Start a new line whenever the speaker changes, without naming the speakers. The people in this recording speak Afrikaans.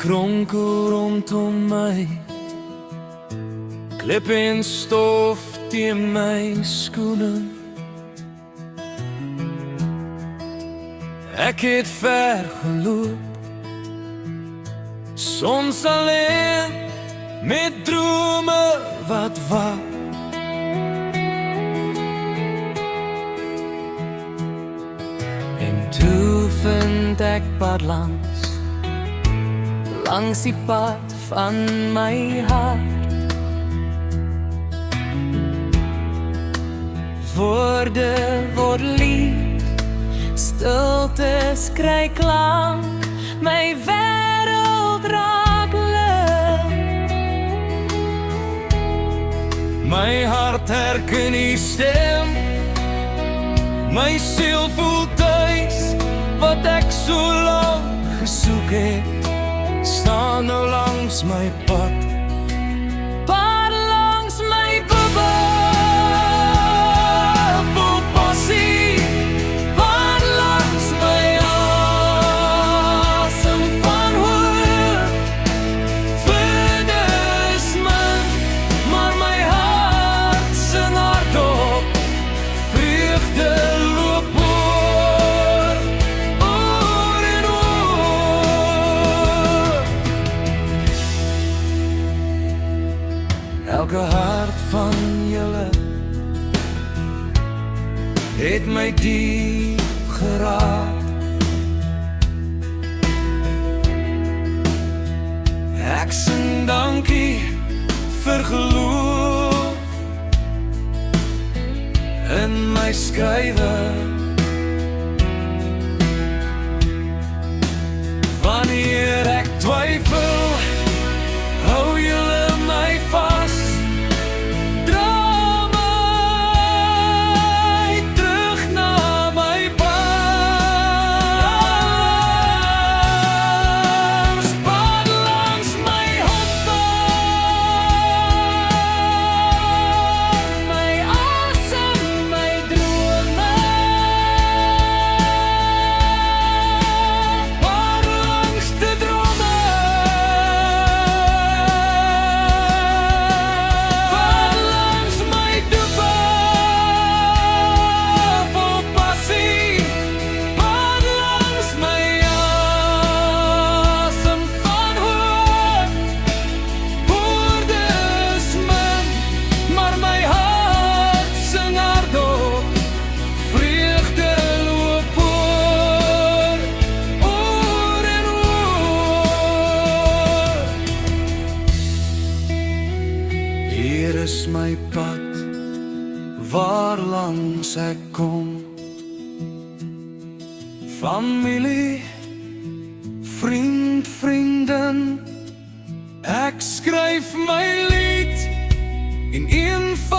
kronkel rondom my, klip en stof teen my skoene. Ek het ver geloop, soms alleen, met drome wat wag. En toe vind ek pad langs die pad van my hart. Woorde word lief, stiltes kry klank, my wêreld raak lig. My hart herken die stem, my siel voel tuis, wat ek so lang gesoek het, staan nou langs my pad. Pad langs my bubbe, vol passie. Pad langs my asem van hoop. Verder is min, maar my hart sing hardop. Vreugde loop oor en oor. Elke hart van julle het my diep geraak. Ek sing dankie vir geloof in my skrywe. Wanneer ek twyfel, hou julle my vas. Dra my terug na my pas. Pad langs my hopbaan, my asem, my drome. Pad langs de drome. Pad langs my doepe, vol passie. Pad langs my asem van hoop. Woorde is min, maar my hart sing hardop. Vreugde loop oor en oor. Hier is my pad, waar langs ek kom. Familie, vriend, vriendin, ek skryf my lied in een van